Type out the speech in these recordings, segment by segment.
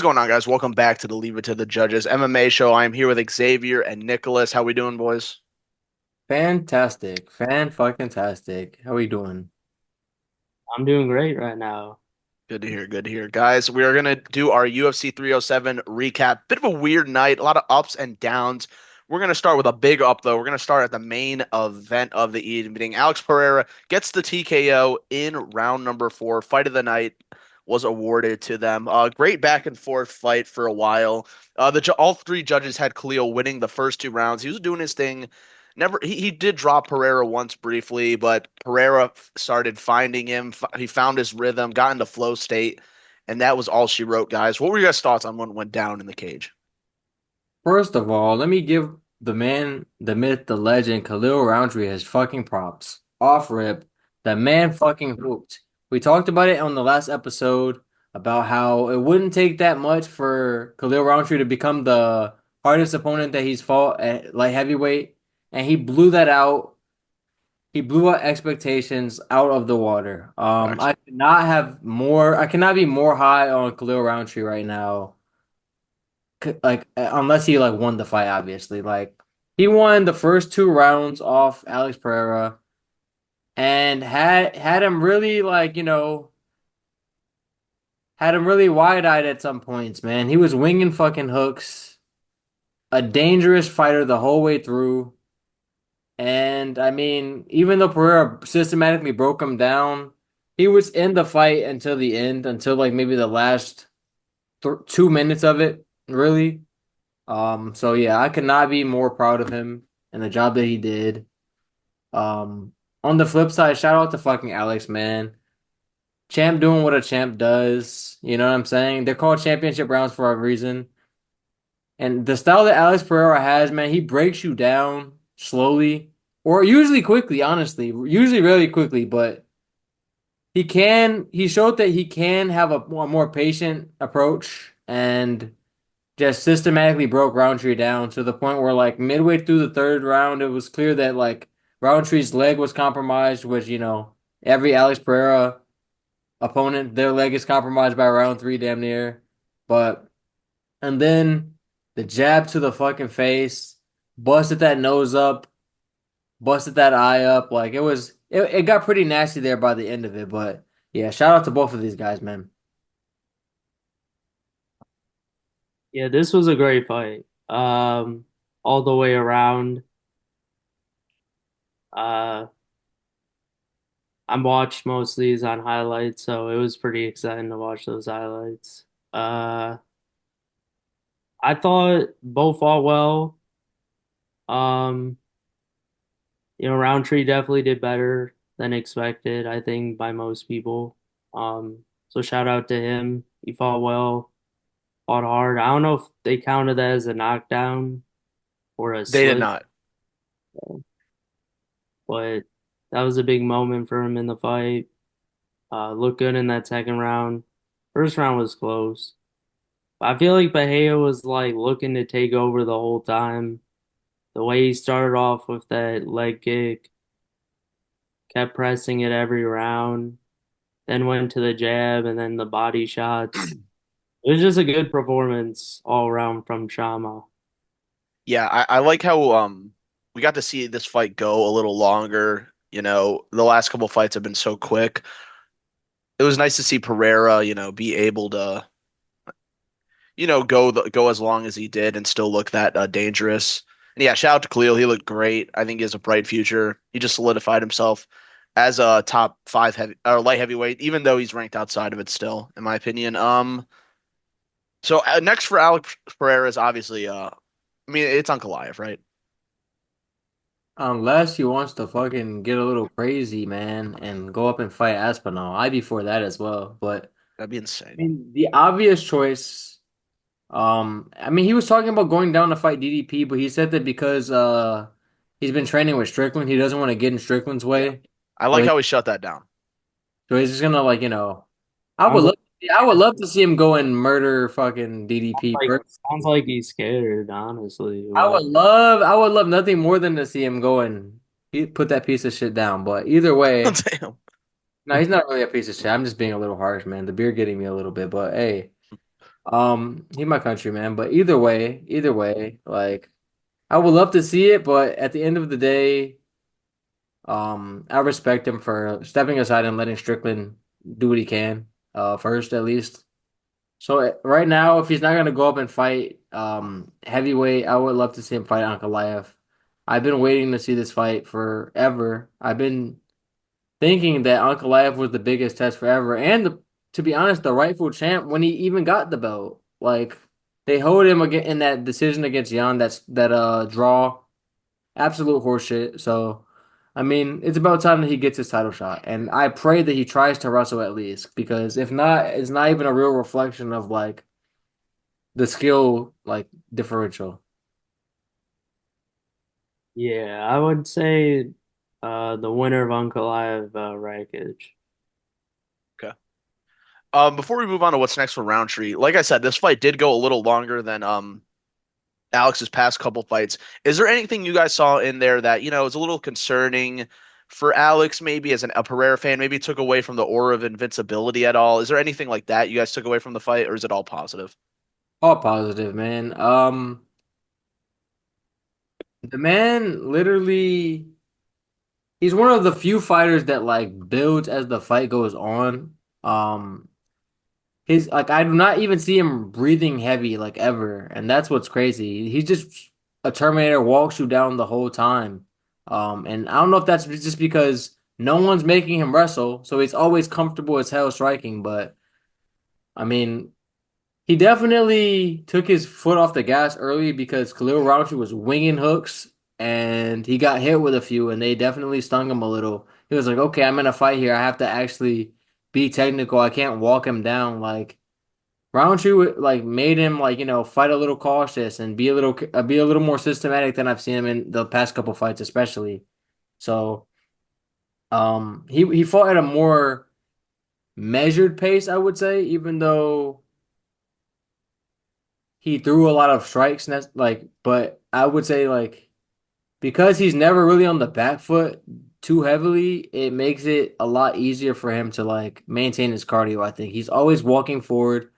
going on, guys? Welcome back to the Leave It to the Judges MMA show. I am here with Xavier and Nicholas. How we doing, boys? Fantastic. Fan-fucking-tastic. How we doing? I'm doing great right now. Good to hear. Good to hear, guys. We are gonna do our UFC 307 recap. Bit of a weird night, a lot of ups and downs. We're gonna start with a big up, though. We're gonna start at the main event of the evening. Alex Pereira gets the TKO in round number four. Fight of the night was awarded to them. Great back and forth fight for a while. All three judges had Khalil winning the first two rounds. He was doing his thing. Never, he did drop Pereira once briefly, but Pereira started finding him. He found his rhythm, got into flow state, and that was all she wrote, guys. What were your guys' thoughts on what went down in the cage? First of all, let me give the man, the myth, the legend, Khalil Roundtree his fucking props. Off rip, the man fucking hooped. We talked about it on the last episode about how it wouldn't take that much for Khalil Roundtree to become the hardest opponent that he's fought at light heavyweight, and he blew that out. He blew out expectations out of the water. Facts. I cannot be more high on Khalil Roundtree right now. Unless he like won the fight, obviously. Like he won the first two rounds off Alex Pereira and had him really had him really wide-eyed at some points, man. He was winging fucking hooks, a dangerous fighter the whole way through. And I mean, even though Pereira systematically broke him down, he was in the fight until the end, until like maybe the last th 2 minutes of it, really. So yeah, I could not be more proud of him and the job that he did. On the flip side, shout out to fucking Alex, man. Champ doing what a champ does. You know what I'm saying? They're called championship rounds for a reason. And the style that Alex Pereira has, man, he breaks you down slowly or usually quickly, honestly. Usually really quickly, but he showed that he can have a more patient approach and just systematically broke Roundtree down to the point where like midway through the third round, it was clear that like Roundtree's leg was compromised, which every Alex Pereira opponent, their leg is compromised by round three, damn near. But and then the jab to the fucking face, busted that nose up, busted that eye up. Like it got pretty nasty there by the end of it. But yeah, shout out to both of these guys, man. Yeah, this was a great fight. All the way around. Uh, I watched most of these on highlights, so it was pretty exciting to watch those highlights. Uh, I thought both fought well. Um, Roundtree definitely did better than expected, I think, by most people. So shout out to him. He fought well, fought hard. I don't know if they counted that as a knockdown or a They did slip. not. But that was a big moment for him in the fight. Looked good in that second round. First round was close. I feel like Bahia was like looking to take over the whole time. The way he started off with that leg kick, kept pressing it every round, then went to the jab and then the body shots. It was just a good performance all around from Shama. Yeah, I like how we got to see this fight go a little longer. The last couple fights have been so quick. It was nice to see Pereira, be able to, go as long as he did and still look that dangerous. And yeah, shout out to Khalil. He looked great. I think he has a bright future. He just solidified himself as a top five heavy or light heavyweight, even though he's ranked outside of it still, in my opinion. So next for Alex Pereira is obviously, I mean, it's Ankalaev, right? Unless he wants to fucking get a little crazy, man, and go up and fight Aspinall. I'd be for that as well. But That'd be I insane. mean, the obvious choice, I mean, he was talking about going down to fight DDP, but he said that because he's been training with Strickland, he doesn't want to get in Strickland's Yeah, way. I So like he, how he shut that down. so he's just gonna like, I Sounds would like, love I would love to see him go and murder fucking DDP. sounds like he's scared, honestly. I would love nothing more than to see him go and put that piece of shit down. But either way, Damn. no, he's not really a piece of shit. I'm just being a little harsh, man. The beer getting me a little bit, but hey. He my countryman, but either way, like I would love to see it, but at the end of the day, I respect him for stepping aside and letting Strickland do what he can, first at least. So right now, if he's not gonna go up and fight, heavyweight, I would love to see him fight Ankalaev. I've been waiting to see this fight forever. I've been thinking that Ankalaev was the biggest test forever, and to be honest, the rightful champ when he even got the belt. Like they hold him again in that decision against Jan. That draw, absolute horseshit. So, I mean, it's about time that he gets his title shot, and I pray that he tries to wrestle at least because if not, it's not even a real reflection of like the skill like differential. Yeah, I would say the winner of Ankalaev Rakic. Okay. Before we move on to what's next for Roundtree, like I said, this fight did go a little longer than Alex's past couple fights. Is there anything you guys saw in there that, is a little concerning for Alex, maybe as a Pereira fan, maybe took away from the aura of invincibility at all? Is there anything like that you guys took away from the fight, or is it all positive? All positive, man. The man literally. He's one of the few fighters that like builds as the fight goes on. Um, his like I do not even see him breathing heavy like ever, and that's what's crazy. He's just a Terminator walks you down the whole time. And I don't know if that's just because no one's making him wrestle, so he's always comfortable as hell striking. But I mean, he definitely took his foot off the gas early because Khalil Rountree was winging hooks and he got hit with a few and they definitely stung him a little. He was like, okay, I'm in a fight here. I have to actually be technical. I can't walk him down. Like Rountree like made him like, fight a little cautious and be a little more systematic than I've seen him in the past couple fights, especially. So, he fought at a more measured pace, I would say, even though he threw a lot of strikes, and that's like, but I would say like because he's never really on the back foot too heavily, it makes it a lot easier for him to like maintain his cardio. I think he's always walking forward,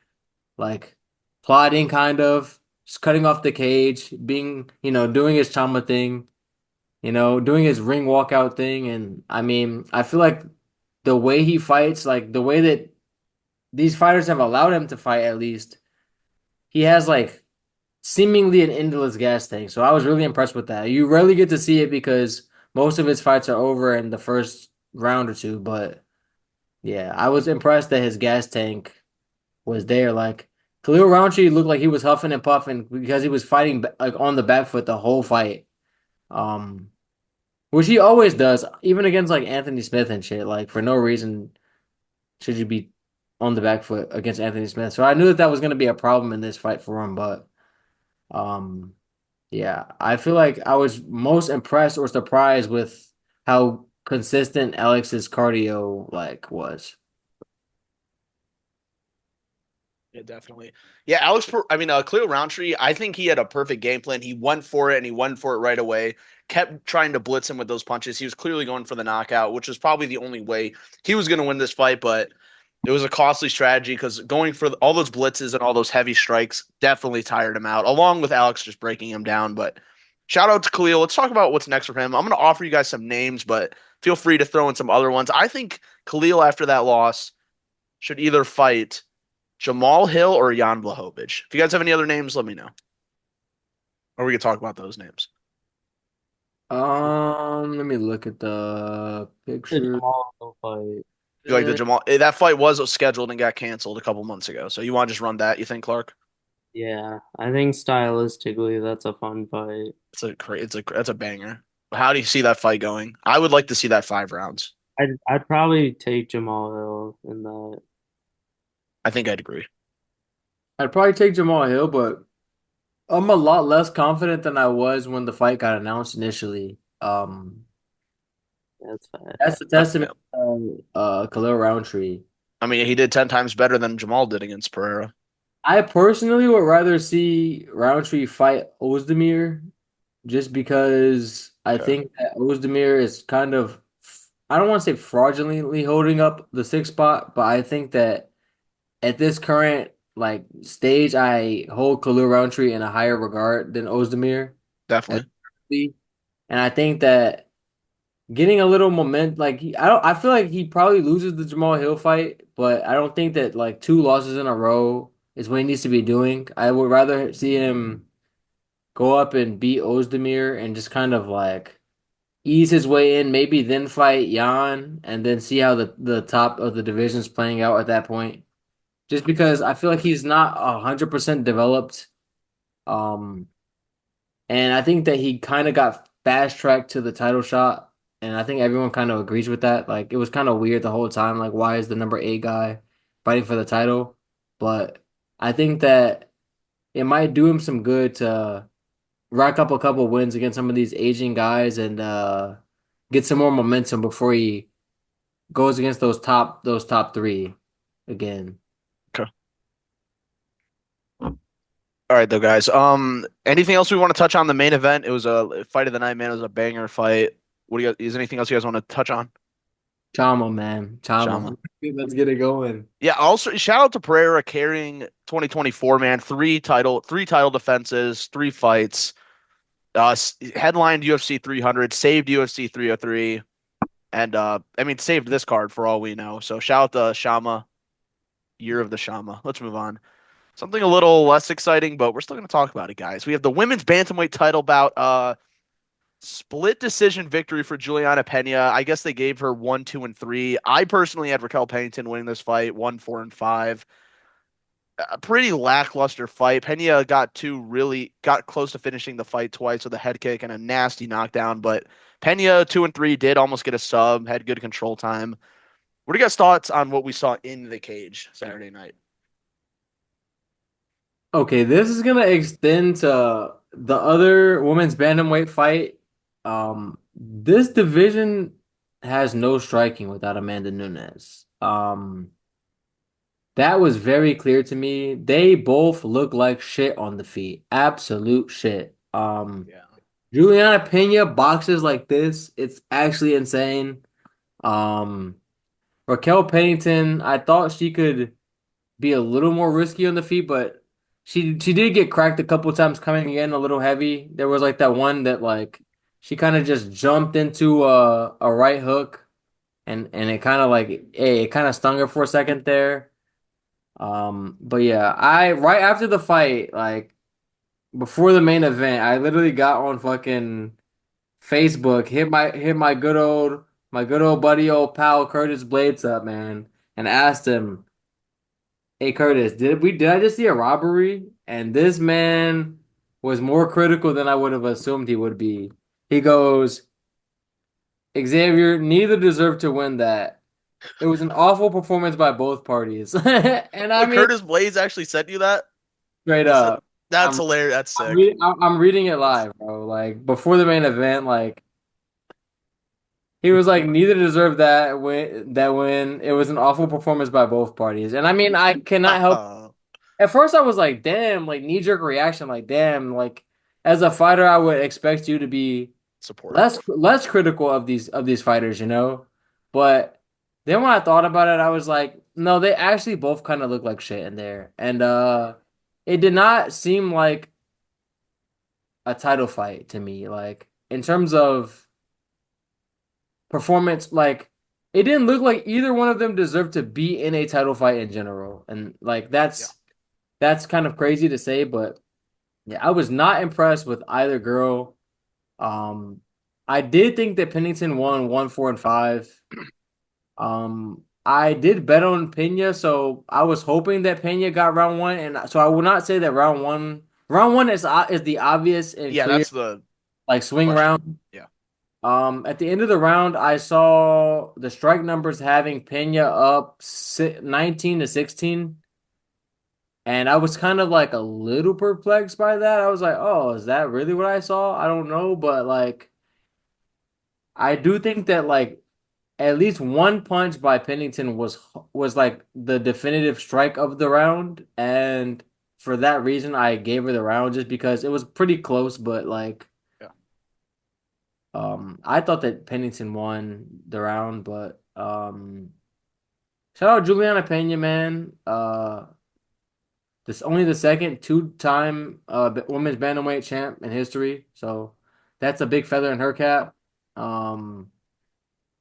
like plodding kind of, just cutting off the cage, being, doing his Chama thing, doing his ring walkout thing. And I mean, I feel like the way he fights, like the way that these fighters have allowed him to fight, at least, he has like seemingly an endless gas tank. So I was really impressed with that. You rarely get to see it because most of his fights are over in the first round or two. But yeah, I was impressed that his gas tank was there. Like Khalil Rountree looked like he was huffing and puffing because he was fighting like on the back foot the whole fight. Um, which he always does, even against like Anthony Smith and shit. Like for no reason should you be on the back foot against Anthony Smith. So I knew that that was going to be a problem in this fight for him, but. Um, Yeah, I feel like I was most impressed or surprised with how consistent Alex's cardio like was. Yeah, definitely. Yeah, Cleo Roundtree, I think he had a perfect game plan. He went for it and he went for it right away. Kept trying to blitz him with those punches. He was clearly going for the knockout, which was probably the only way he was going to win this fight, but it was a costly strategy because going for all those blitzes and all those heavy strikes definitely tired him out, along with Alex just breaking him down. But shout out to Khalil. Let's talk about what's next for him. I'm going to offer you guys some names, but feel free to throw in some other ones. I think Khalil, after that loss, should either fight Jamal Hill or Jan Blachowicz. If you guys have any other names, let me know. Or we could talk about those names. Let me look at the The picture. Jamal Hill fight. You like the Uh, Jamal? That fight was scheduled and got canceled a couple months ago. So you want to just run that? You think, Clark? Yeah, I think stylistically that's a fun fight. That's a banger. How do you see that fight going? I would like to see that 5 rounds. I'd probably take Jamal Hill in that. I think I'd agree. I'd probably take Jamal Hill, but I'm a lot less confident than I was when the fight got announced initially. That's fast. That's a testament to Khalil Roundtree. I mean, he did 10 times better than Jamal did against Pereira. I personally would rather see Roundtree fight Ozdemir just because I Okay. think that Ozdemir is kind of, I don't want to say fraudulently holding up the sixth spot, but I think that at this current like stage, I hold Khalil Rountree in a higher regard than Ozdemir. As- Definitely. And I think that getting a little moment, like I don't, I feel like he probably loses the Jamal Hill fight, but I don't think that like two losses in a row is what he needs to be doing. I would rather see him go up and beat Ozdemir and just kind of like ease his way in, maybe then fight Jan and then see how the top of the division's playing out at that point. Just because I feel like he's not 100% developed. Um, and I think that he kind of got fast tracked to the title shot. And I think everyone kind of agrees with that. Like it was kind of weird the whole time. Like, why is the number 8 guy fighting for the title? But I think that it might do him some good to rack up a couple wins against some of these aging guys and get some more momentum before he goes against those top three again. Okay. All right, though, guys. Anything else we want to touch on the main event? It was a fight of the night, man. It was a banger fight. What do you guys, is anything else you guys want to touch on? Chama, man. Shama. Chama. Let's get it going. Yeah, also shout out to Pereira carrying 2024, man. Three title defenses, three fights. Headlined UFC 300, saved UFC 303, and I mean saved this card for all we know. So shout out to Shama, year of the Shama. Let's move on. Something a little less exciting, but we're still going to talk about it, guys. We have the women's bantamweight title bout. Split decision victory for Juliana Pena. I guess they gave her 1, 2, and 3. I personally had Raquel Pennington winning this fight 1, 4, and 5. A pretty lackluster fight. Pena got close to finishing the fight twice with a head kick and a nasty knockdown, but Pena 2 and 3 did almost get a sub, had good control time. What are you guys' thoughts on what we saw in the cage Saturday night? Okay, this is gonna extend to the other women's bantamweight fight. This division has no striking without Amanda Nunes. That was very clear to me. They both look like shit on the feet. Absolute shit. Yeah. Juliana Pena boxes like this. It's actually insane. Um, Raquel Pennington, I thought she could be a little more risky on the feet, but she did get cracked a couple times coming in a little heavy. There was like that one that like she kind of just jumped into a right hook and it kind of like hey, it kind of stung her for a second there. But yeah, I right after the fight, like before the main event, I literally got on fucking Facebook, hit my good old buddy old pal Curtis Blades up, man, and asked him, "Hey Curtis, did I just see a robbery?" And this man was more critical than I would have assumed he would be. He goes, "Xavier, neither deserved to win that. It was an awful performance by both parties." And I What, mean, Curtis Blaze actually sent you that? straight He said up. that's I'm hilarious. That's I'm, sick. re I'm reading it That's live, bro. Like before the main event, like he was like neither deserved that win. It was an awful performance by both parties. And I mean, I cannot help. At first I was like, damn, like knee-jerk reaction, like damn, like as a fighter, I would expect you to be less supportive. less critical of these fighters, you know? But then when I thought about it, I was like, no, they actually both kind of look like shit in there. And it did not seem like a title fight to me. Like in terms of performance, like it didn't look like either one of them deserved to be in a title fight in general. And like Yeah. that's kind of crazy to say, but yeah, I was not impressed with either girl. Um, I did think that Pennington won 1, 4, and 5. I did bet on Pena, so I was hoping that Pena got round one, and so I would not say that round one is the obvious and Yeah, clear that's the like swing question. round. Yeah. At the end of the round, I saw the strike numbers having Pena up 19 to 16. And I was kind of like a little perplexed by that. I was like, oh, is that really what I saw? I don't know, but like I do think that like at least one punch by Pennington was like the definitive strike of the round, and for that reason I gave her the round just because it was pretty close, but like Yeah. I thought that Pennington won the round, but shout out Juliana Pena, man. This only the second two-time women's bantamweight champ in history, so that's a big feather in her cap. Um,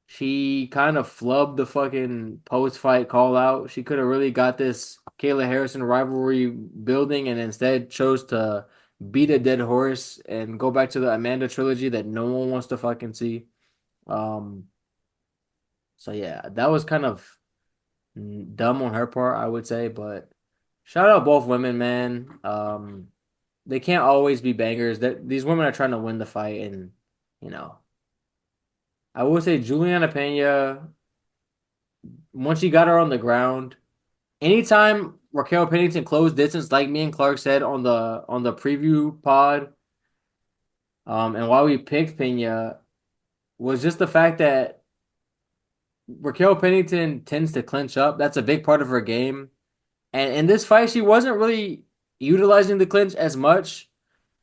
she kind of flubbed the fucking post-fight call out. She could have really got this Kayla Harrison rivalry building and instead chose to beat a dead horse and go back to the Amanda trilogy that no one wants to fucking see. Um, so yeah, that was kind of dumb on her part, I would say, but shout out both women, man. They can't always be bangers. That these women are trying to win the fight, and you know, I will say Juliana Pena, once she got her on the ground, anytime Raquel Pennington closed distance, like me and Clark said on the preview pod, and why we picked Pena was just the fact that Raquel Pennington tends to clinch up. That's a big part of her game. And in this fight, she wasn't really utilizing the clinch as much.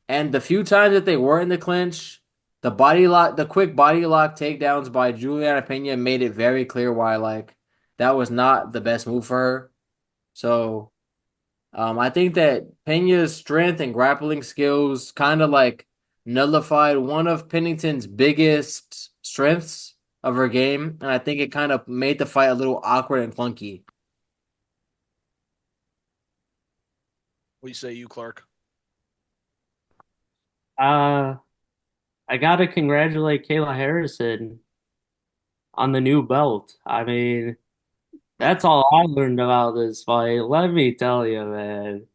And the few times that they were in the clinch, the quick body lock takedowns by Juliana Pena made it very clear why like that was not the best move for her. So I think that Pena's strength and grappling skills kind of like nullified one of Pennington's biggest strengths of her game, and I think it kind of made the fight a little awkward and clunky. What do you say, you Clark? Uh, I gotta congratulate Kayla Harrison on the new belt. I mean, that's all I learned about this fight. Let me tell you, man.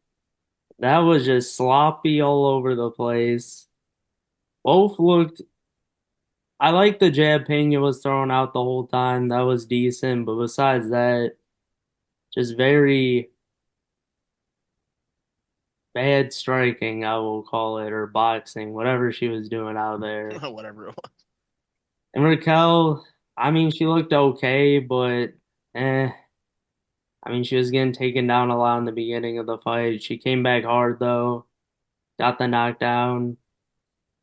That was just sloppy all over the place. Both looked. I like the jab Pena was throwing out the whole time. That was decent. But besides that, just very bad striking, I will call it, or boxing, whatever she was doing out there. Whatever it was. And Raquel, I mean, she looked okay, but eh. I mean, she was getting taken down a lot in the beginning of the fight. She came back hard though, got the knockdown,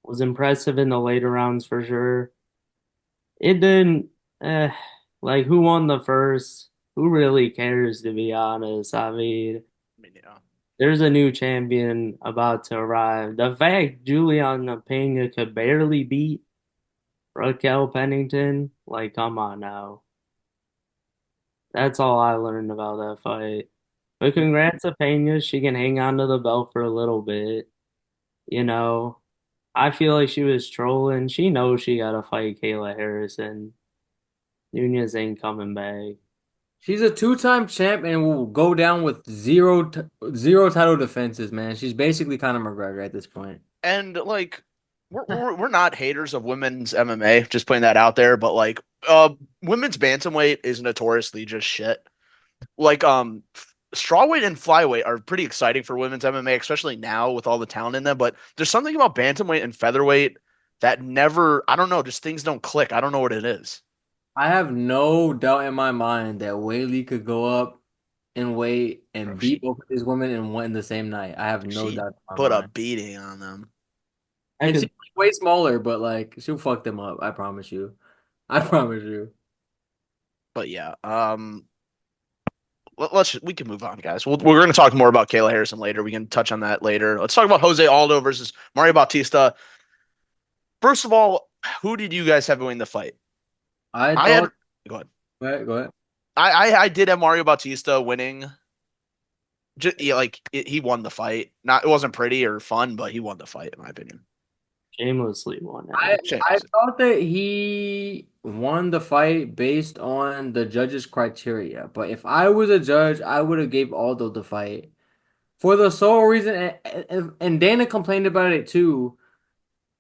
was impressive in the later rounds for sure. It didn't, eh, like who won the first? Who really cares, to be honest? I mean, I mean, yeah. there's a new champion about to arrive. The fact Juliana Pena could barely beat Raquel Pennington, like, come on now. That's all I learned about that fight. But congrats to Pena. She can hang on to the belt for a little bit. You know, I feel like she was trolling. She knows she got to fight Kayla Harrison. Nunez ain't coming back. She's a two-time champ and will go down with zero title defenses, man. She's basically Conor McGregor at this point. And like we're not haters of women's MMA, just putting that out there, but like women's bantamweight is notoriously just shit. Like strawweight and flyweight are pretty exciting for women's MMA, especially now with all the talent in them, but there's something about bantamweight and featherweight that never, I don't know, just things don't click. I don't know what it is. I have no doubt in my mind that Whaley could go up in weight Bro, and beat both of these women in one in the same night. I have no she doubt in my put a mind. beating on them. I And she's could, way smaller, but like she'll fuck them up. I promise you. I promise you. But yeah, we can move on, guys. We're going to talk more about Kayla Harrison later. We can touch on that later. Let's talk about Jose Aldo versus Mario Bautista. First of all, who did you guys have winning the fight? I I had thought. go ahead. Go ahead. I did have Mario Bautista winning. Just, yeah, like he won the fight. Not it wasn't pretty or fun, but he won the fight in my opinion. shamelessly won I it. I Shameless. thought that he won the fight based on the judges' criteria. But if I was a judge, I would have gave Aldo the fight for the sole reason, and Dana complained about it too.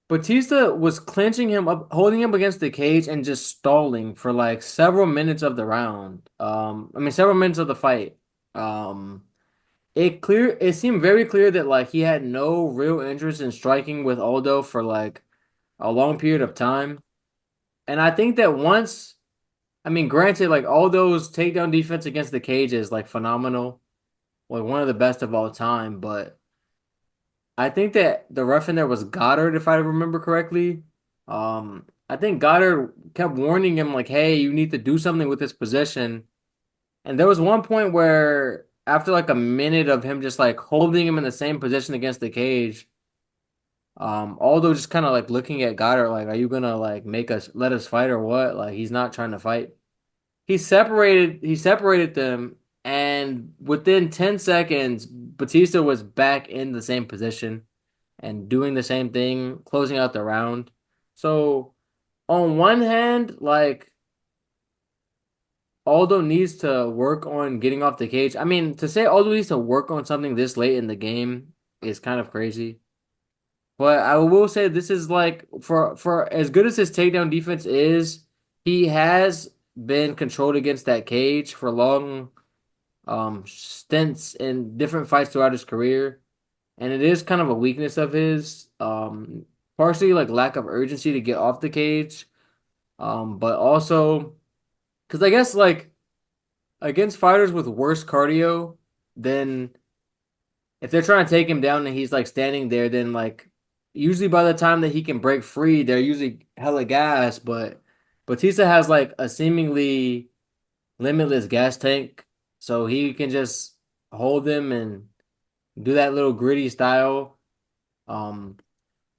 Batista was clinching him up, holding him against the cage, and just stalling for like several minutes of the round. I mean several minutes of the fight. Um, it seemed very clear that like he had no real interest in striking with Aldo for like a long period of time. And I think that once, I mean, granted, like all those takedown defense against the cage is like phenomenal, like one of the best of all time. But I think that the ref in there was Goddard, if I remember correctly. I think Goddard kept warning him like, "Hey, you need to do something with this possession." And there was one point where after like a minute of him just like holding him in the same position against the cage, Aldo just kind of like looking at Goddard like, are you gonna like make us let us fight or what? Like he's not trying to fight. He separated them, and within 10 seconds, Batista was back in the same position and doing the same thing, closing out the round. So on one hand, like Aldo needs to work on getting off the cage. I mean, to say Aldo needs to work on something this late in the game is kind of crazy. But I will say this is like for as good as his takedown defense is, he has been controlled against that cage for long stints in different fights throughout his career. And it is kind of a weakness of his, partially like lack of urgency to get off the cage. But also because I guess like against fighters with worse cardio, then if they're trying to take him down and he's like standing there, then like usually by the time that he can break free, they're usually hella gas. But Batista has like a seemingly limitless gas tank, so he can just hold them and do that little gritty style. Um,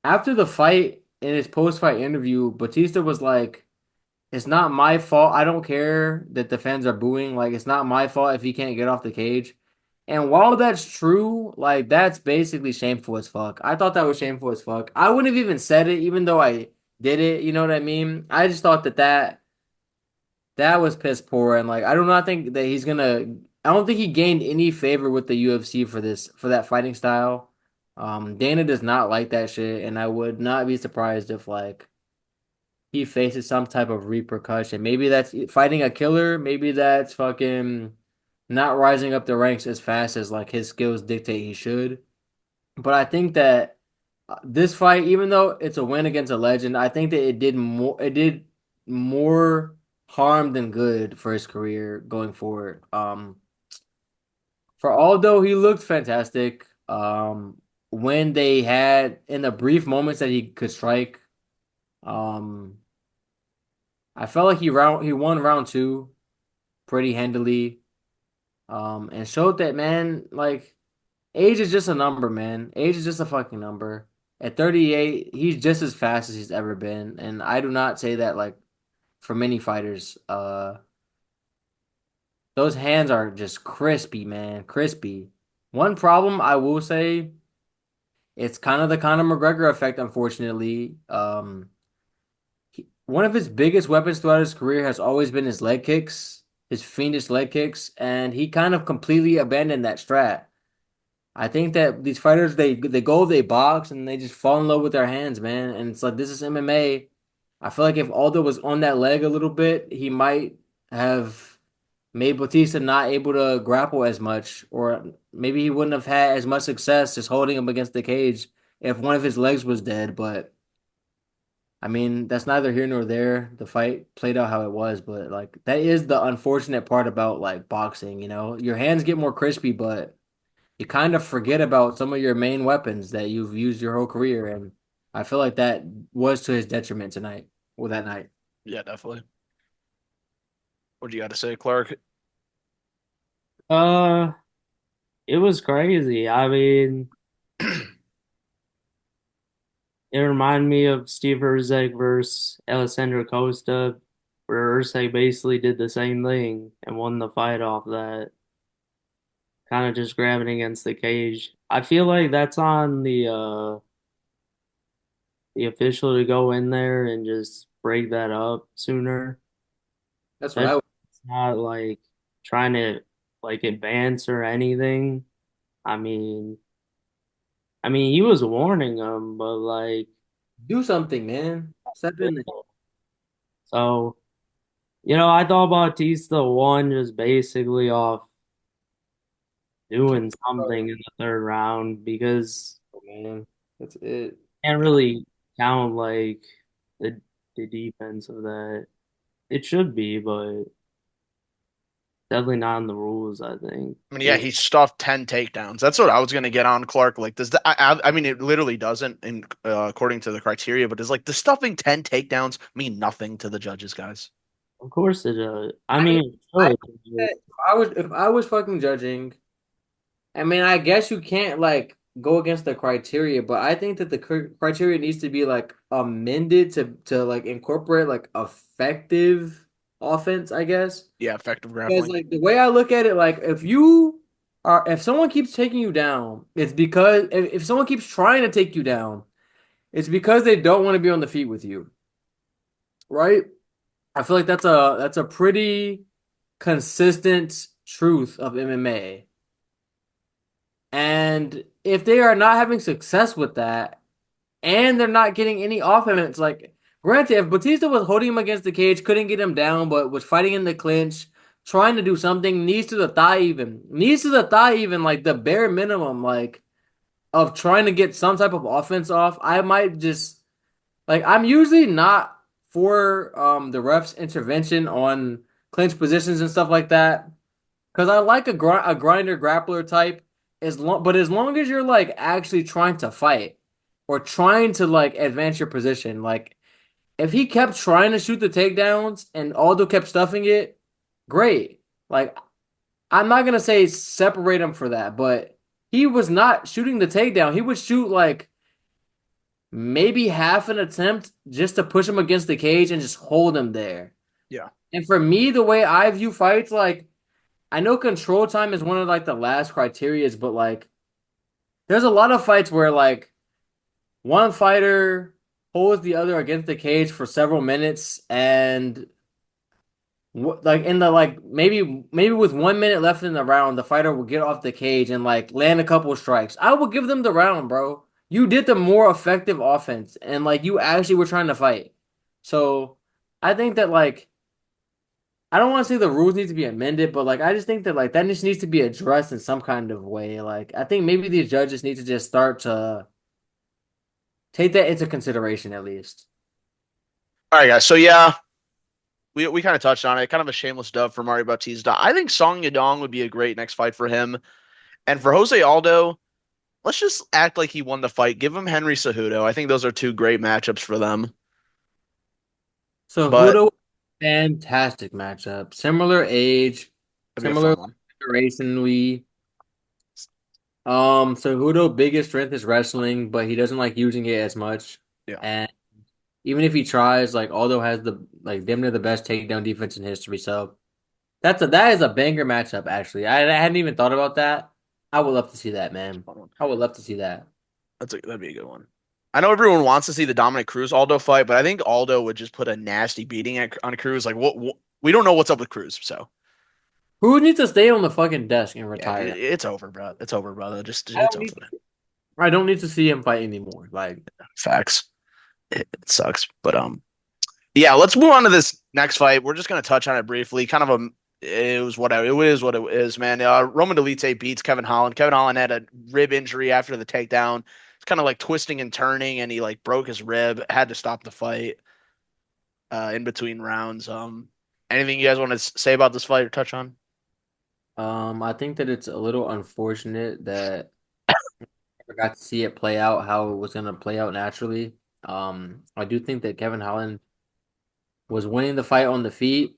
After the fight in his post-fight interview, Batista was like, "It's not my fault. I don't care that the fans are booing. Like, it's not my fault if he can't get off the cage." And while that's true, like that's basically shameful as fuck. I thought that was shameful as fuck. I wouldn't have even said it, even though I did it. You know what I mean? I just thought that was piss poor, and like I do not think that he's gonna. I don't think he gained any favor with the UFC for that fighting style. Dana does not like that shit, and I would not be surprised if like he faces some type of repercussion. Maybe that's fighting a killer. Maybe that's fucking not rising up the ranks as fast as like his skills dictate he should. But I think that this fight, even though it's a win against a legend, I think that it did more harm than good for his career going forward. For Aldo, he looked fantastic. When they had in the brief moments that he could strike, um, I felt like he won round two pretty handily. And showed that man, like age is just a number, man. Age is just a fucking number. At 38, he's just as fast as he's ever been, and I do not say that like for many fighters. Those hands are just crispy, man, crispy. One problem I will say, it's kind of the Conor McGregor effect, unfortunately. One of his biggest weapons throughout his career has always been his leg kicks, his fiendish leg kicks, and he kind of completely abandoned that strat. I think that these fighters they box and they just fall in love with their hands, man. And it's like this is MMA. I feel like if Aldo was on that leg a little bit, he might have made Batista not able to grapple as much, or maybe he wouldn't have had as much success just holding him against the cage if one of his legs was dead. But I mean, that's neither here nor there. The fight played out how it was, but like that is the unfortunate part about like boxing, you know. Your hands get more crispy, but you kind of forget about some of your main weapons that you've used your whole career, and I feel like that was to his detriment tonight or that night. Yeah, definitely. What do you got to say, Clark? Uh, it was crazy. I mean, it reminded me of Steve Herzog versus Alessandro Costa, where Herzog basically did the same thing and won the fight off that, kind of just grabbing against the cage. I feel like that's on the official to go in there and just break that up sooner. That's what I Especially would. if it's not like trying to like advance or anything. I mean, he was warning them, but like, Do something, man. Step in there. so I thought Bautista won just basically off doing something in the third round because Oh, man. That's it. can't really count like the the defense of that. It should be, but definitely not in the rules, I think. I mean, yeah, It, he stuffed 10 takedowns. That's what I was gonna get on Clark. Like, does I mean, it literally doesn't, in according to the criteria, but does like does stuffing 10 takedowns mean nothing to the judges, guys? of course it does. I I mean, it I should. if I was fucking judging, I mean, I guess you can't like go against the criteria, but I think that the criteria needs to be like amended to like incorporate like effective offense, I guess. Yeah, effective Because grappling. like the way I look at it, like if someone keeps taking you down, it's because if someone keeps trying to take you down, it's because they don't want to be on the feet with you, right? I feel like that's a pretty consistent truth of MMA. And if they are not having success with that, and they're not getting any offense, like granted, if Batista was holding him against the cage, couldn't get him down, but was fighting in the clinch, trying to do something, knees to the thigh even, like the bare minimum, like of trying to get some type of offense off, I might just like I'm usually not for the refs intervention on clinch positions and stuff like that. Because I like a grinder grappler type, as long as you're like actually trying to fight or trying to like advance your position, like if he kept trying to shoot the takedowns and Aldo kept stuffing it, great. Like I'm not gonna say separate him for that, but he was not shooting the takedown. He would shoot like maybe half an attempt just to push him against the cage and just hold him there. Yeah. And for me, the way I view fights, like I know control time is one of like the last criterias, but like there's a lot of fights where like one fighter holds the other against the cage for several minutes and like in the like maybe with 1 minute left in the round, the fighter will get off the cage and like land a couple of strikes. I will give them the round, bro. You did the more effective offense and like you actually were trying to fight. So I think that like I don't want to say the rules need to be amended, but like I just think that like that just needs to be addressed in some kind of way. Like I think maybe these judges need to just start to take that into consideration at least. All right, guys. So yeah, we kind of touched on it. Kind of a shameless dub for Mario Bautista. I think Song Yadong would be a great next fight for him. And for Jose Aldo, let's just act like he won the fight. Give him Henry Cejudo. I think those are two great matchups for them. So But Hudo, fantastic matchup. Similar age, it'd be a similar fun one. duration. So Hudo biggest strength is wrestling, but he doesn't like using it as much. Yeah. And even if he tries, like Aldo has the like damn near the best takedown defense in history. So that is a banger matchup, actually. I hadn't even thought about that. I would love to see that, It's a man. fun one. I would love to see that. That'd be a good one. I know everyone wants to see the Dominic Cruz Aldo fight, but I think Aldo would just put a nasty beating on Cruz. Like what we don't know what's up with Cruz, so Who needs to stay on the fucking desk and yeah, retire? it's over, bro. It's over, brother. Just I it's don't over. need I don't need to see him fight anymore. Like, Facts. It sucks, but yeah. Let's move on to this next fight. We're just gonna touch on it briefly. Kind of a it is what it is, man. Roman Dolidze beats Kevin Holland. Kevin Holland had a rib injury after the takedown. It's kind of like twisting and turning, and he like broke his rib. Had to stop the fight in between rounds. Anything you guys want to say about this fight or touch on? I think that it's a little unfortunate that I got to see it play out how it was gonna play out naturally. I do think that Kevin Holland was winning the fight on the feet.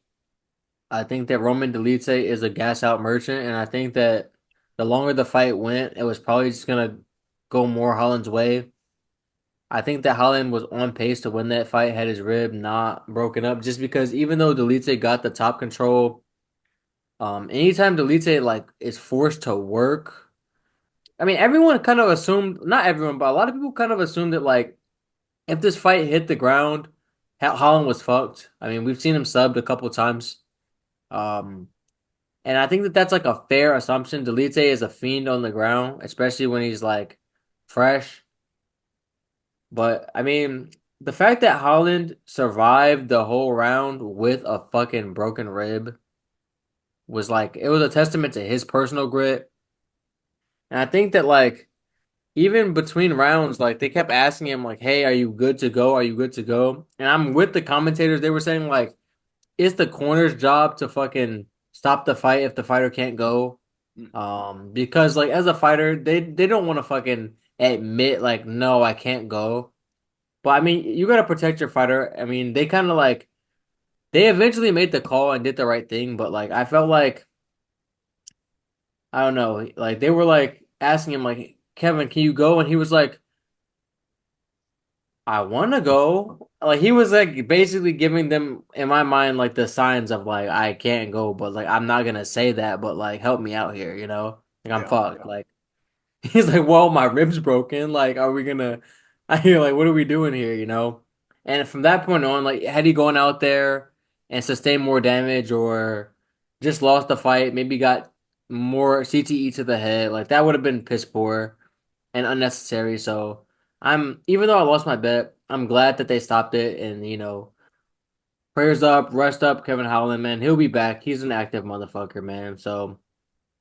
I think that Roman Dolidze is a gas out merchant, and I think that the longer the fight went, it was probably just gonna go more Holland's way. I think that Holland was on pace to win that fight had his rib not broken up, just because even though Dolidze got the top control, anytime Dolidze like is forced to work, I mean everyone kind of assumed, not everyone, but a lot of people kind of assumed that like if this fight hit the ground, Holland was fucked. I mean, we've seen him subbed a couple times. Um, And I think that that's like a fair assumption. Delite is a fiend on the ground, especially when he's like fresh. But I mean, the fact that Holland survived the whole round with a fucking broken rib was like it was a testament to his personal grit. And I think that like even between rounds, like they kept asking him like, "Hey, are you good to go? Are you good to go?" And I'm with the commentators. They were saying like, "It's the corner's job to fucking stop the fight if the fighter can't go." Because like as a fighter, they don't want to fucking admit like no, I can't go. But I mean, you gotta protect your fighter. I mean, they kind of like they eventually made the call and did the right thing, but like I felt like I don't know. Like they were like asking him like, Kevin, can you go? And he was like, I want to go. Like he was like basically giving them in my mind like the signs of like I can't go, but like I'm not gonna say that, but like help me out here, you know? Like I'm Yeah. fucked. Like he's like, well, my rib's broken. Like, are we gonna? I hear like, what are we doing here? You know? And from that point on, like, had he gone out there and sustained more damage or just lost the fight, maybe got more CTE to the head, like that would have been piss poor and unnecessary. So I'm even though I lost my bet, I'm glad that they stopped it. And prayers up, rest up, Kevin Howland, man. He'll be back. He's an active motherfucker, man. So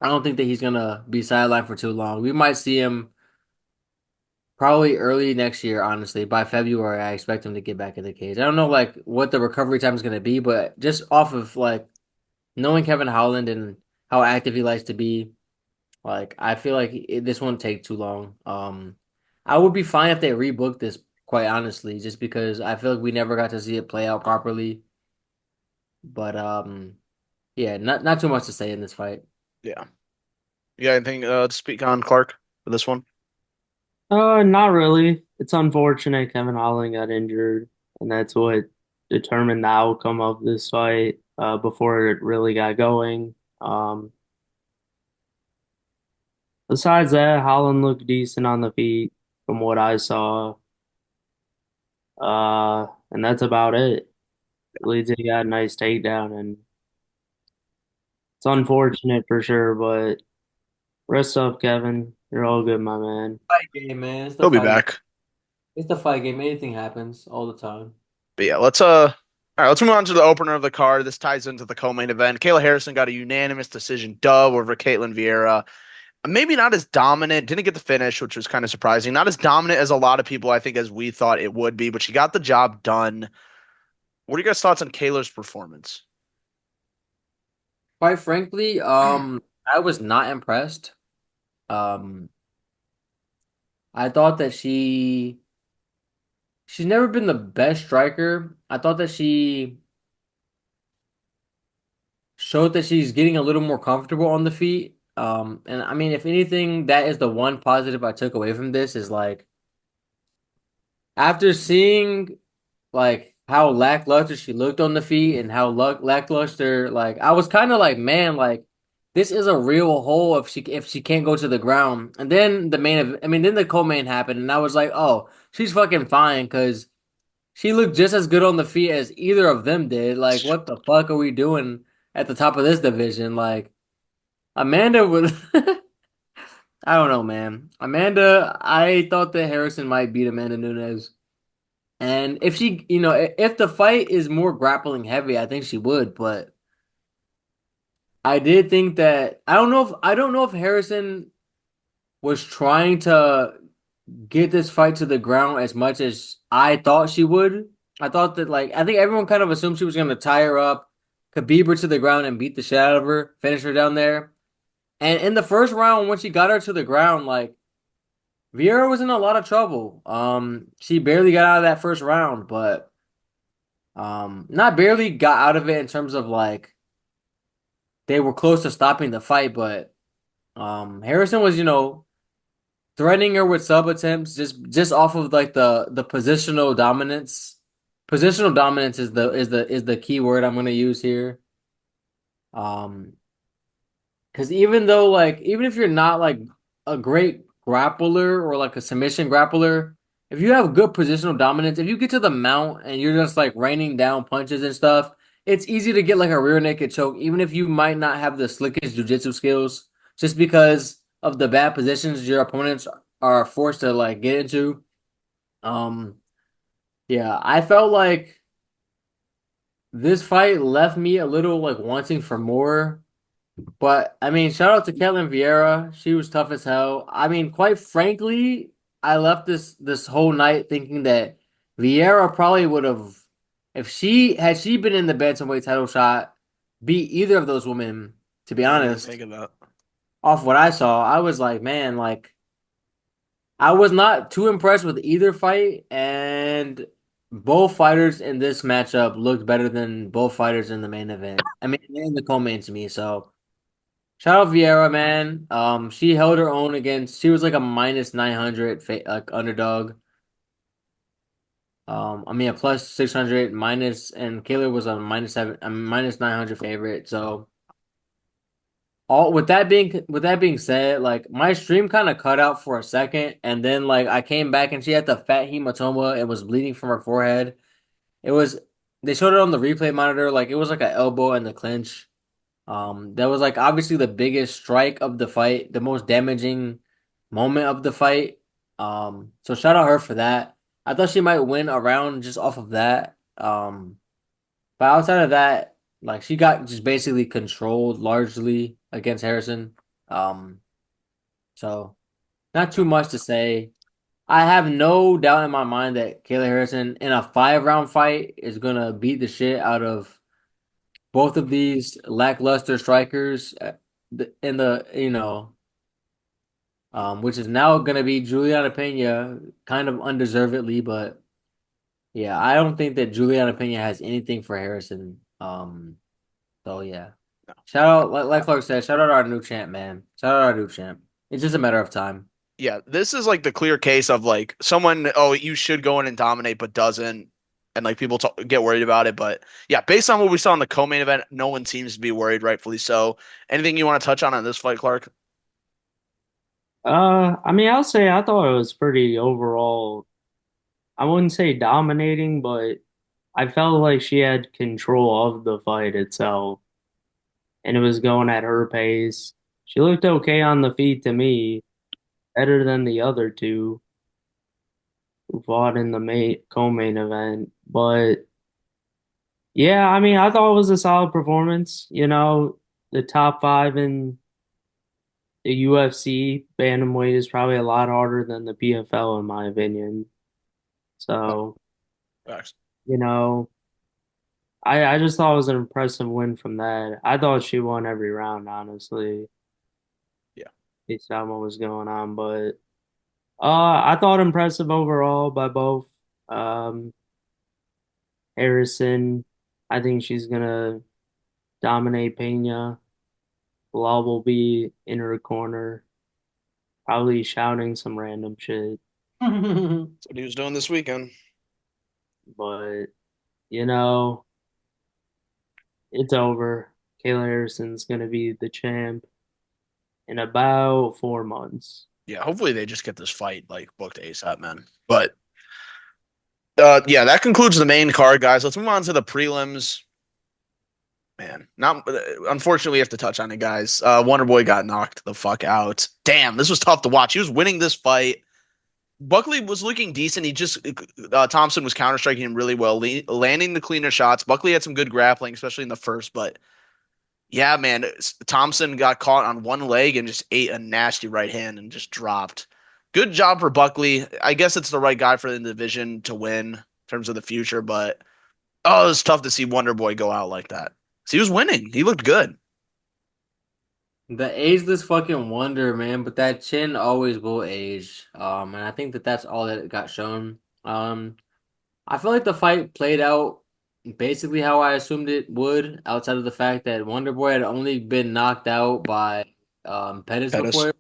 I don't think that he's gonna be sidelined for too long. We might see him probably early next year, honestly. By February, I expect him to get back in the cage. I don't know like what the recovery time is gonna be, but just off of like knowing Kevin Howland and how active he likes to be, like I feel like this won't take too long. I would be fine if they rebooked this, quite honestly, just because I feel like we never got to see it play out properly. But yeah, not too much to say in this fight. Yeah. You got anything to speak on, Clark, for this one? Not really. It's unfortunate Kevin Holland got injured, and that's what determined the outcome of this fight before it really got going. Besides that, Holland looked decent on the feet from what I saw. And that's about it. Leeds got a nice takedown, and it's unfortunate for sure, but rest up, Kevin. You're all good, my man. Fight game, man. It's the He'll be fight game. back. It's the fight game. Anything happens all the time. But yeah, all right, let's move on to the opener of the card. This ties into the co-main event. Kayla Harrison got a unanimous decision dub over Caitlin Vieira. Maybe not as dominant, didn't get the finish, which was kind of surprising. Not as dominant as a lot of people, I think, as we thought it would be, but she got the job done. What are your guys' thoughts on Kayla's performance? Quite frankly, I was not impressed. Um, I thought that she's never been the best striker. I thought that she showed that she's getting a little more comfortable on the feet. And I mean, if anything, that is the one positive I took away from this is like after seeing like how lackluster she looked on the feet and how lackluster like I was kind of like man like this is a real hole if she can't go to the ground. And then then the co-main happened and I was like, oh, she's fucking fine because she looked just as good on the feet as either of them did. Like, what the fuck are we doing at the top of this division? Like, Amanda was, I don't know, man. I thought that Harrison might beat Amanda Nunes. And if if the fight is more grappling heavy, I think she would. But I did think that I don't know if Harrison was trying to get this fight to the ground as much as I thought she would. I thought that I think everyone kind of assumed she was gonna tie her up, Khabib her to the ground and beat the shit out of her, finish her down there. And in the first round, when she got her to the ground, like Vieira was in a lot of trouble. She barely got out of that first round, but not barely got out of it in terms of like they were close to stopping the fight, but Harrison was, threatening her with sub attempts just off of like the positional dominance. Positional dominance is the key word I'm gonna use here. Um, because even if you're not like a great grappler or like a submission grappler, if you have good positional dominance, if you get to the mount and you're just like raining down punches and stuff, it's easy to get like a rear naked choke, even if you might not have the slickest jujitsu skills, just because of the bad positions your opponents are forced to like get into. Um, yeah, I felt like this fight left me a little like wanting for more. But I mean, shout out to Caitlin Vieira. She was tough as hell. I mean, quite frankly, I left this whole night thinking that Vieira probably would have, if she been in the bantamweight title shot, beat either of those women. To be I didn't even honest, think of that. off what I saw, I was like, man, like I was not too impressed with either fight, and both fighters in this matchup looked better than both fighters in the main event. I mean, in the co-main to me. So. Shout out Vieira, man. She held her own against. She was like a minus 900 like underdog. I mean a plus 600 minus, and Kayla was a minus seven, a minus 900 favorite. So all with that being said, like my stream kind of cut out for a second, and then like I came back and she had the fat hematoma and was bleeding from her forehead. It was they showed it on the replay monitor, like it was like an elbow in the clinch. That was like obviously the biggest strike of the fight, the most damaging moment of the fight. So shout out her for that. I thought she might win a round just off of that. But outside of that, like she got just basically controlled largely against Harrison. Um, so not too much to say. I have no doubt in my mind that Kayla Harrison in a 5 round fight is gonna beat the shit out of both of these lackluster strikers in the which is now gonna be Juliana Pena, kind of undeservedly, but yeah, I don't think that Juliana Pena has anything for Harrison. So yeah. Shout out, like Clark said, shout out our new champ, man. Shout out our new champ. It's just a matter of time. Yeah, this is like the clear case of like someone, oh, you should go in and dominate, but doesn't, and like people get worried about it. But yeah, based on what we saw in the co-main event, no one seems to be worried, rightfully so. Anything you want to touch on this fight, Clark? I mean, I'll say I thought it was pretty overall. I wouldn't say dominating, but I felt like she had control of the fight itself, and it was going at her pace. She looked okay on the feet to me, better than the other two who fought in the main co-main event. But yeah, I mean, I thought it was a solid performance. The top five in the UFC bantamweight is probably a lot harder than the PFL in my opinion. So, Facts. you know, I just thought it was an impressive win from that. I thought she won every round, honestly, Yeah. based on what was going on. But I thought impressive overall by both. Um, Harrison, I think she's gonna dominate Pena. Bilal will be in her corner, probably shouting some random shit. That's what he was doing this weekend. But, you know, it's over. Kayla Harrison's gonna be the champ in about 4 months. Yeah, hopefully they just get this fight like booked ASAP, man. But yeah, that concludes the main card, guys. Let's move on to the prelims. Man, not unfortunately we have to touch on it, guys. Wonder Boy got knocked the fuck out. Damn, this was tough to watch. He was winning this fight. Buckley was looking decent. He just Thompson was counter striking him really well, landing the cleaner shots. Buckley had some good grappling, especially in the first. But yeah, man, Thompson got caught on one leg and just ate a nasty right hand and just dropped. Good job for Buckley. I guess it's the right guy for the division to win in terms of the future. But oh, it was tough to see Wonder Boy go out like that. So he was winning. He looked good. The ageless fucking wonder, man, but that chin always will age. And I think that that's all that got shown. I feel like the fight played out basically how I assumed it would, outside of the fact that Wonder Boy had only been knocked out by Pettis Pettis. before,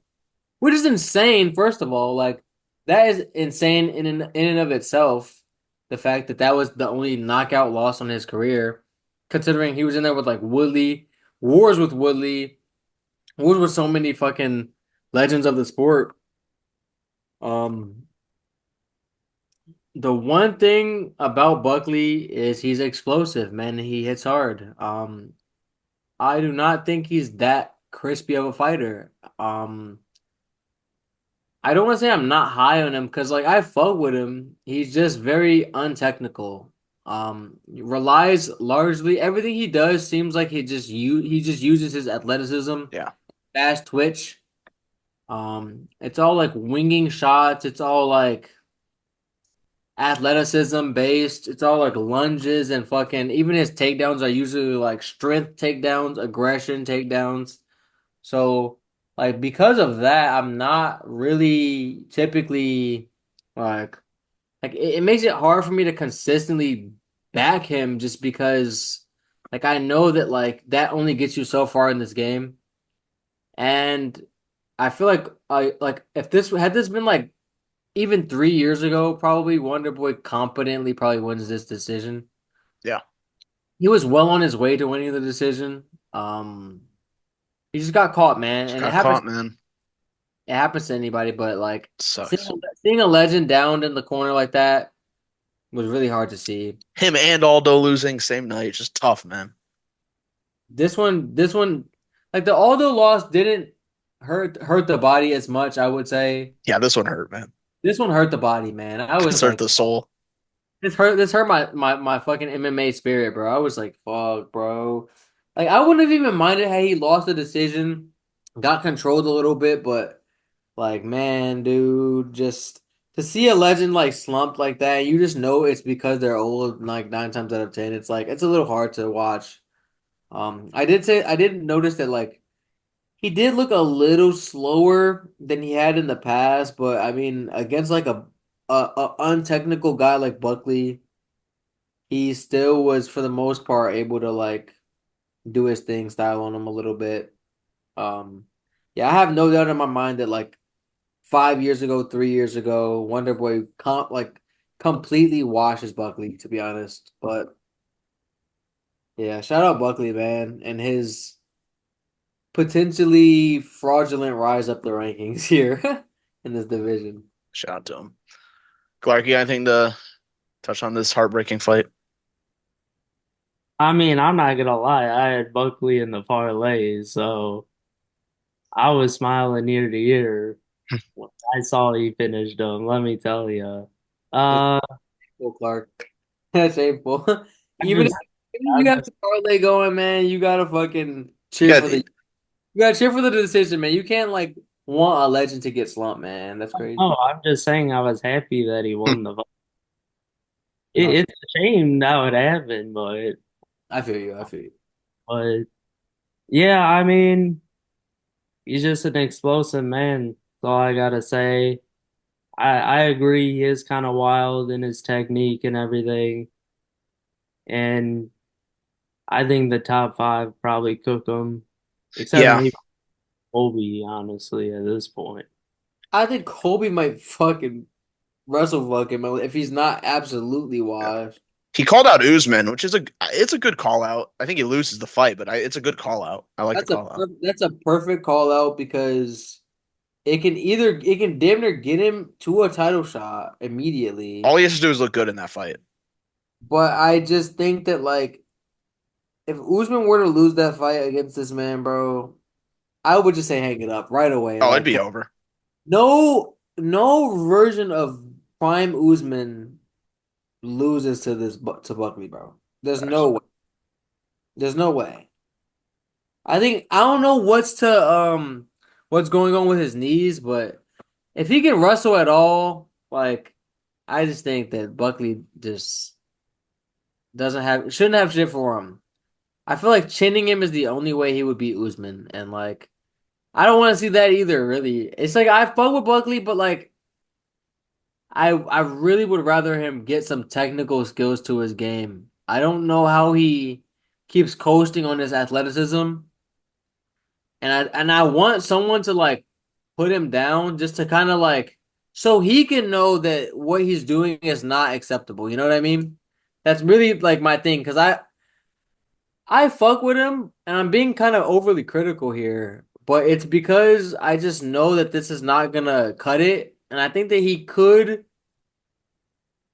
which is insane. First of all, like that is insane in and of itself. The fact that that was the only knockout loss on his career, considering he was in there with like Woodley, wars with Woodley, wars with so many fucking legends of the sport. Um, the one thing about Buckley is he's explosive, man. He hits hard. I do not think he's that crispy of a fighter. I don't want to say I'm not high on him because like I fuck with him. He's just very untechnical. Relies largely everything he does seems like he just uses his athleticism, Yeah. fast twitch. It's all like winging shots. It's all like athleticism based. It's all like lunges and fucking even his takedowns are usually like strength takedowns, aggression takedowns. So like because of that, I'm not really typically like it makes it hard for me to consistently back him just because like I know that like that only gets you so far in this game. And I feel like if this been like even 3 years ago, probably Wonderboy competently probably wins this decision. Yeah, He was well on his way to winning the decision. Um, he just got caught, man, just and got caught, man. it happens to anybody, but like Sucks. seeing a legend downed in the corner like that was really hard to see. Him and Aldo losing same night, just tough, man. This one, like the Aldo loss didn't hurt the body as much, I would say. Yeah, this one hurt, man. This one hurt the body, man. I This was hurt like, the soul. this hurt my fucking MMA spirit, bro. I was like, fuck, bro. Like I wouldn't have even minded had he lost the decision, got controlled a little bit, but like, man, dude, just to see a legend like slumped like that, you just know it's because they're old, like 9 times out of 10. It's like it's a little hard to watch. I did notice that like he did look a little slower than he had in the past, but I mean, against like a untechnical guy like Buckley, he still was for the most part able to like do his thing, style on him a little bit. Um, yeah, I have no doubt in my mind that like 5 years ago, 3 years ago, Wonder Boy completely washes Buckley, to be honest. But yeah, shout out Buckley, man, and his potentially fraudulent rise up the rankings here in this division. Shout out to him. Clark, you got anything to touch on this heartbreaking fight? I mean, I'm not gonna lie, I had Buckley in the parlay, so I was smiling ear to ear when I saw he finished them. Let me tell you. That's Uh, shameful, Clark. That's shameful. I'm Even if, just, even if you I'm have just, the parlay going, man, you gotta fucking You cheer got for the you gotta cheer for the decision, man. You can't like want a legend to get slumped, man. That's crazy. no, I'm just saying I was happy that he won the fight. No, It's a shame how it happened, I feel you. I feel you. but yeah, I mean, he's just an explosive man. That's all I gotta say. I agree he is kind of wild in his technique and everything, and I think the top five probably cook him, except yeah. maybe Kobe, honestly, at this point. I think Kobe might fucking wrestle fuck him if he's not absolutely Yeah. washed. He called out Usman, which is it's a good call out. I think he loses the fight, but it's a good call out. I like the call out. That's a perfect call out because it can damn near get him to a title shot All immediately. he has to do is look good in that fight. But I just think that like if Usman were to lose that fight against this man, bro, I would just say hang it up right away. Oh, it'd Like be over. no version of prime Usman loses to to Buckley, bro. There's Facts. no way. There's no way. I don't know what's going on with his knees, but if he can wrestle at all, like I just think that Buckley just doesn't have shouldn't have shit for him. I feel like chinning him is the only way he would beat Usman, and like I don't want to see that either. Really, it's like I fuck with Buckley, but like I really would rather him get some technical skills to his game. I don't know how he keeps coasting on his athleticism, and I want someone to like put him down just to kind of like so he can know that what he's doing is not acceptable. You know what I mean? That's really like my thing because I fuck with him and I'm being kind of overly critical here, but it's because I just know that this is not gonna cut it, and I think that he could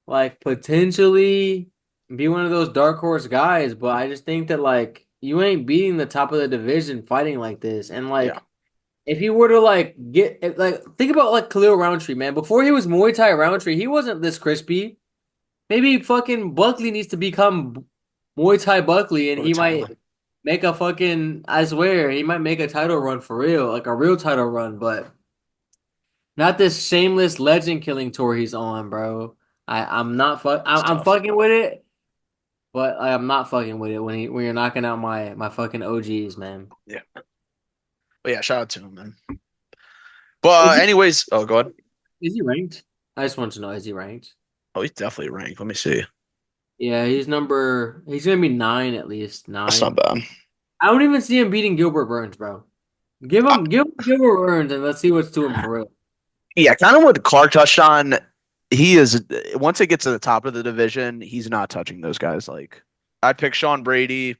like potentially be one of those dark horse guys, but I just think that like you ain't beating the top of the division fighting like this, and Yeah. like. If he were to like like think about like Khalil Roundtree, man. Before he was Muay Thai Roundtree, he wasn't this crispy. Maybe fucking Buckley needs to become Muay Thai Buckley, and Go to he Tyler. might make a fucking. I swear, he might make a title run for real, like a real title run, but not this shameless legend killing tour he's on, bro. I'm not It's I'm tough. fucking with it, but I'm not fucking with it when you're knocking out my fucking OGs, man. Yeah. But yeah, shout out to him, man. Is But he anyways, oh god. is he ranked? I just want to know, is he ranked? Oh, he's definitely ranked. Let me see. Yeah, he's gonna be nine at least. That's not Nine. bad. I don't even see him beating Gilbert Burns, bro. Uh, Give him Gilbert Burns and let's see what's to him for real. yeah, kind of what Clark touched on. He is once it gets to the top of the division, he's not touching those guys. Like I'd pick Sean Brady,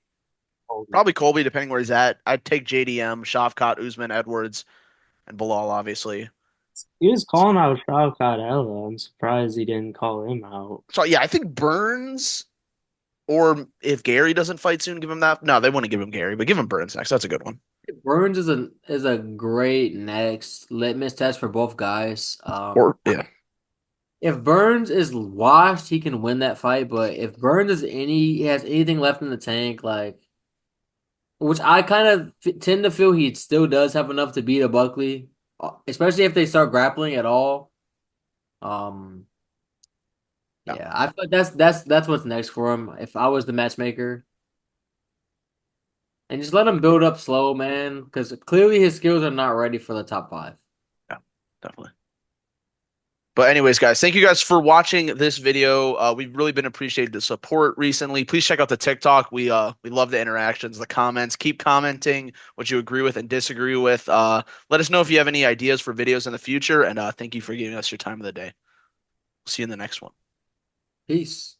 probably Colby, depending where he's at. I'd take JDM, Shavkat, Usman, Edwards, and Bilal, obviously. He was calling out Shavkat hella. I'm surprised he didn't call him out. So yeah, I think Burns, or if Gary doesn't fight soon, give him that. No, they wouldn't give him Gary, but give him Burns next. That's a good one. Burns is a great next litmus test for both guys. Or yeah, If Burns is washed, he can win that fight. But if Burns is he has anything left in the tank, like which I kind of tend to feel he still does have enough to beat a Buckley, especially if they start grappling at all. Um, no. yeah, I feel like that's what's next for him. If I was the matchmaker, and just let him build up slow, man, because clearly his skills are not ready for the top five. Yeah, definitely. But anyways, guys, thank you guys for watching this video. We've really been appreciated the support recently. Please check out the TikTok. We love the interactions, the comments. Keep commenting what you agree with and disagree with. Let us know if you have any ideas for videos in the future, and thank you for giving us your time of the day. See you in the next one. Peace.